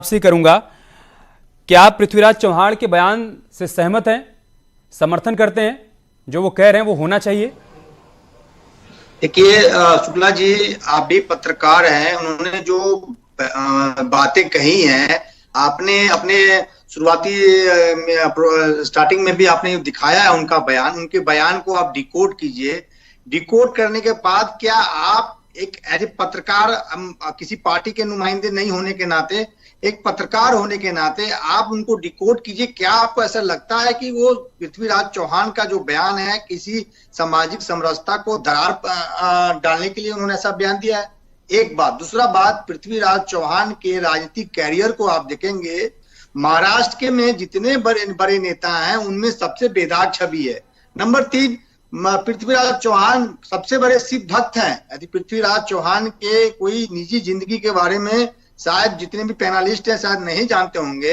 आपसे करूंगा, क्या आप पृथ्वीराज चौहान के बयान से सहमत हैं, समर्थन करते हैं? जो वो कह रहे हैं वो होना चाहिए? देखिए शुक्ला जी, आप भी पत्रकार हैं। उन्होंने जो बातें कही हैं, आपने अपने शुरुआती स्टार्टिंग में भी आपने दिखाया है उनका बयान। उनके बयान को आप डिकोड कीजिए। डिकोड करने के बाद क्या आप एक एज ए पत्रकार, किसी पार्टी के नुमाइंदे नहीं होने के नाते, एक पत्रकार होने के नाते आप उनको डिकोड कीजिए। क्या आपको ऐसा लगता है कि वो पृथ्वीराज चौहान का जो बयान है किसी सामाजिक समरसता को दरार डालने के लिए उन्होंने ऐसा बयान दिया है? एक बात। दूसरा बात, पृथ्वीराज चौहान के राजनीतिक कैरियर को आप देखेंगे, महाराष्ट्र के में जितने बड़े नेता हैं उनमें सबसे बेदाग छवि है। नंबर 3, पृथ्वीराज चौहान सबसे बड़े शिव भक्त हैं। यदि पृथ्वीराज चौहान के कोई निजी जिंदगी के बारे में शायद जितने भी पैनलिस्ट हैं शायद नहीं जानते होंगे।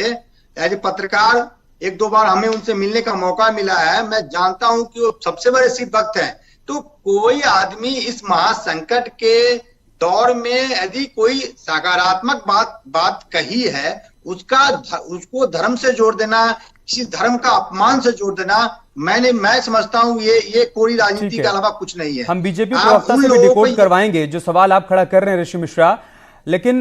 एज ए पत्रकार 1-2 बार हमें उनसे मिलने का मौका मिला है। मैं जानता हूं कि वो सबसे बड़े शिव भक्त हैं। तो कोई आदमी इस महासंकट के दौर में यदि कोई सकारात्मक बात कही है, उसको धर्म से जोड़ देना, किसी धर्म का अपमान से जोड़ देना, मैं समझता हूं ये कोई राजनीति के अलावा कुछ नहीं है। हम बीजेपी प्रवक्ता से भी डिकोड करवाएंगे जो सवाल आप खड़ा कर रहे हैं ऋषि मिश्रा। लेकिन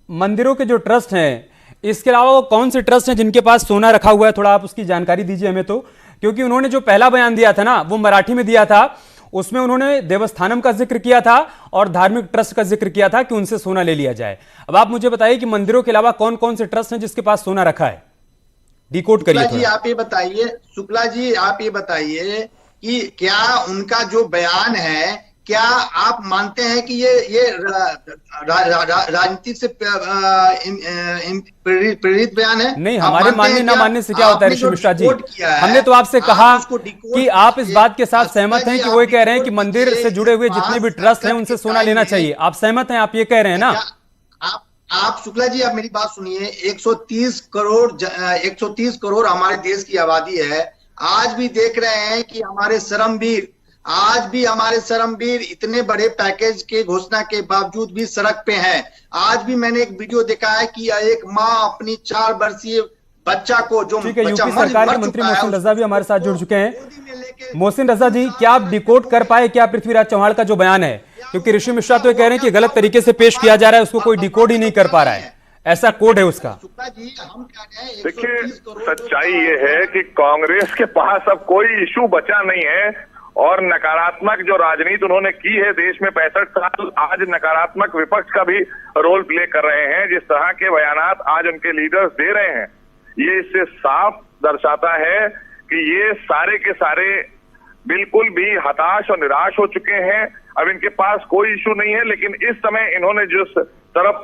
मंदिरों के जो ट्रस्ट हैं, इसके अलावा वो कौन से ट्रस्ट हैं जिनके पास सोना रखा हुआ है? थोड़ा आप उसकी जानकारी दीजिए हमें। तो क्योंकि उन्होंने जो पहला बयान दिया था ना, वो मराठी में दिया था। उसमें उन्होंने देवस्थानम का जिक्र किया था और धार्मिक ट्रस्ट का जिक्र किया था कि उनसे सोना ले लिया जाए। अब आप मुझे बताइए कि मंदिरों के अलावा कौन कौन से ट्रस्ट हैं जिसके पास सोना रखा है? डिकोड करिए जी। आप ये बताइए शुक्ला जी, आप ये बताइए कि क्या उनका जो बयान है, क्या आप मानते हैं कि ये राजनीति से प्रेरित बयान है? नहीं, हमारे मानने ना मानने से क्या होता है ऋषि मिश्रा जी? हमने तो आपसे कहा कि आप इस बात के साथ सहमत हैं कि वो कह रहे हैं कि मंदिर से जुड़े हुए जितने भी ट्रस्ट हैं उनसे सोना लेना चाहिए। आप सहमत हैं? आप ये कह रहे हैं ना? आप शुक्ला जी, आप मेरी बात सुनिए। 130 करोड़ हमारे देश की आबादी है। आज भी देख रहे हैं कि हमारे शरमवीर इतने बड़े पैकेज के घोषणा के बावजूद भी सड़क पे हैं। आज भी मैंने एक वीडियो देखा है कि एक माँ अपनी 4 वर्षीय बच्चा को, जो यूपी सरकार के मंत्री मोहसिन रजा भी हमारे साथ जुड़ चुके हैं। मोहसिन रजा जी, क्या आप डिकोड कर पाए क्या पृथ्वीराज चौहान का जो बयान है? क्योंकि ऋषि मिश्रा तो ये कह रहे हैं कि गलत तरीके से पेश किया जा रहा है, उसको कोई डिकोड ही नहीं कर पा रहा है, ऐसा कोड है उसका। देखिए, सच्चाई ये है कि कांग्रेस के पास अब कोई इशू बचा नहीं है और नकारात्मक जो राजनीति उन्होंने की है देश में 65 साल, आज नकारात्मक विपक्ष का भी रोल प्ले कर रहे हैं। जिस तरह के बयानात आज उनके लीडर्स दे रहे हैं, ये इससे साफ दर्शाता है कि ये सारे के सारे बिल्कुल भी हताश और निराश हो चुके हैं। अब इनके पास कोई इशू नहीं है। लेकिन इस समय इन्होंने जिस तरफ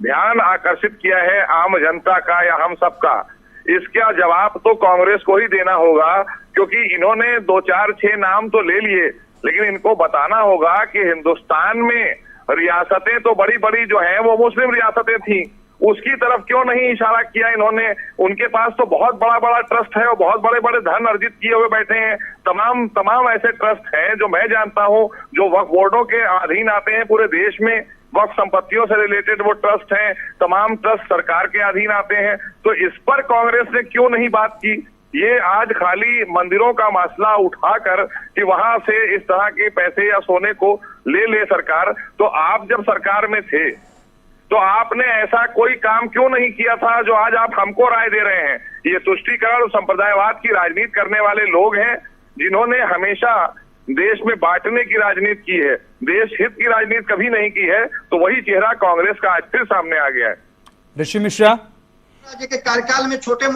ध्यान आकर्षित किया है आम जनता का या हम सबका, इसका जवाब तो कांग्रेस को ही देना होगा। क्योंकि इन्होंने 2, 4, 6 नाम तो ले लिए, लेकिन इनको बताना होगा कि हिंदुस्तान में रियासतें तो बड़ी बड़ी जो हैं वो मुस्लिम रियासतें थी, उसकी तरफ क्यों नहीं इशारा किया इन्होंने? उनके पास तो बहुत बड़ा ट्रस्ट है और बहुत बड़े धन अर्जित किए हुए बैठे हैं। तमाम ऐसे ट्रस्ट हैं जो मैं जानता हूं, जो वक्फ बोर्डों के अधीन आते हैं पूरे देश में। वक्फ संपत्तियों से रिलेटेड वो ट्रस्ट हैं, तमाम ट्रस्ट सरकार के अधीन आते हैं। तो इस पर कांग्रेस ने क्यों नहीं बात की? ये आज खाली मंदिरों का मसला उठाकर कि वहां से इस तरह के पैसे या सोने को ले सरकार, तो आप जब सरकार में थे तो आपने ऐसा कोई काम क्यों नहीं किया था जो आज आप हमको राय दे रहे हैं? ये तुष्टीकरण और संप्रदायवाद की राजनीति करने वाले लोग हैं जिन्होंने हमेशा देश में बांटने की राजनीति की है, देश हित की राजनीति कभी नहीं की है। तो वही चेहरा कांग्रेस का आज फिर सामने आ गया है। ऋषि मिश्रा के कार्यकाल में छोटे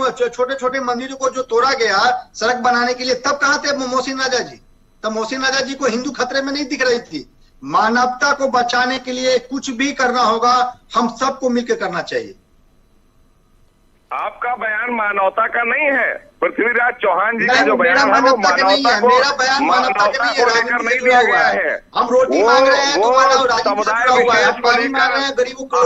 मंदिरों को जो तोड़ा गया सड़क बनाने के लिए, तब कहां थे मोहसिन राजा जी? तब मोहसिन राजा जी को हिंदू खतरे में नहीं दिख रही थी। मानवता को बचाने के लिए कुछ भी करना होगा, हम सबको मिलकर करना चाहिए। आपका बयान मानवता का नहीं है। पृथ्वीराज चौहान जी का जो बयान है वो मानवता का नहीं है। मेरा बयान मानवता का नहीं है, राजनीति से जुड़ा हुआ है। हम रोटी मांग रहे हैं तो राजनीति से जुड़ा हुआ है। हम पानी मांग रहे हैं गरीबों को,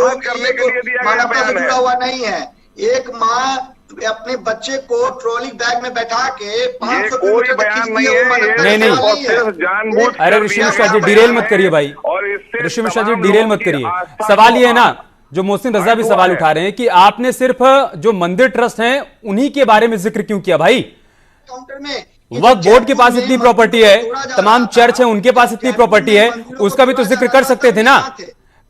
मानवता से जुड़ा हुआ नहीं है। एक माँ अपने बच्चे को ट्रॉली बैग में बैठा के 500 किलोमीटर नहीं। अरे ऋषि मिश्रा जी डिरेल मत करिए भाई, ऋषि मिश्रा जी डिरेल मत करिए। सवाल ये है ना, जो मोहसिन रजा भी सवाल उठा रहे हैं कि आपने सिर्फ जो मंदिर ट्रस्ट हैं उन्हीं के बारे में जिक्र क्यों किया भाई? काउंटर में वक्फ बोर्ड के पास इतनी प्रॉपर्टी है, तमाम चर्च है उनके पास इतनी प्रॉपर्टी है, उसका भी तो जिक्र कर सकते थे ना।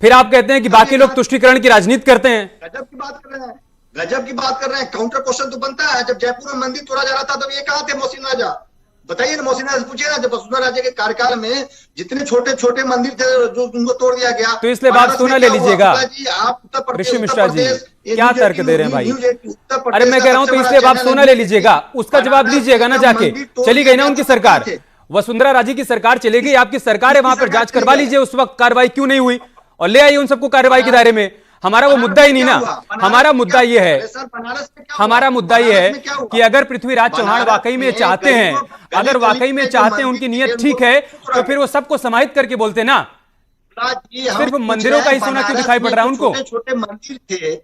फिर आप कहते हैं कि बाकी लोग तुष्टीकरण की राजनीति करते हैं। गजब की बात कर रहे हैं, गजब की बात कर रहे हैं। काउंटर क्वेश्चन तो बनता है, जब जयपुर में मंदिर तोड़ा जा रहा था तब ये कहाँ थे मोहसिन राजा? बताइए ना, मोहसिन राजा पूछिए ना, जब वसुंधरा राजे के कार्यकाल में जितने छोटे छोटे मंदिर थे जो उनको तोड़ दिया गया। तो इसलिए बात सोना ले लीजिएगा। आप उत्तर प्रदेश, ऋषि मिश्रा जी क्या तर्क दे रहे हैं भाई? अरे मैं कह रहा हूं तो इसलिए आप सोना ले लीजिएगा, उसका जवाब लीजिएगा ना जाके। चली गई ना उनकी सरकार, वसुंधरा राजे की सरकार चली गई, आपकी सरकार है, वहां पर जांच करवा लीजिए उस वक्त कार्रवाई क्यों नहीं हुई, और ले आइए उन सबको कार्रवाई के दायरे में। हमारा वो मुद्दा ही नहीं ना। हमारा मुद्दा ये है, हमारा मुद्दा ये है कि अगर पृथ्वीराज चौहान वाकई में चाहते हैं, अगर वाकई में चाहते हैं, उनकी नीयत ठीक है, तो फिर वो सबको समाहित करके बोलते ना। सिर्फ मंदिरों का ही सोना क्यों दिखाई पड़ रहा है उनको? छोटे मंदिर थे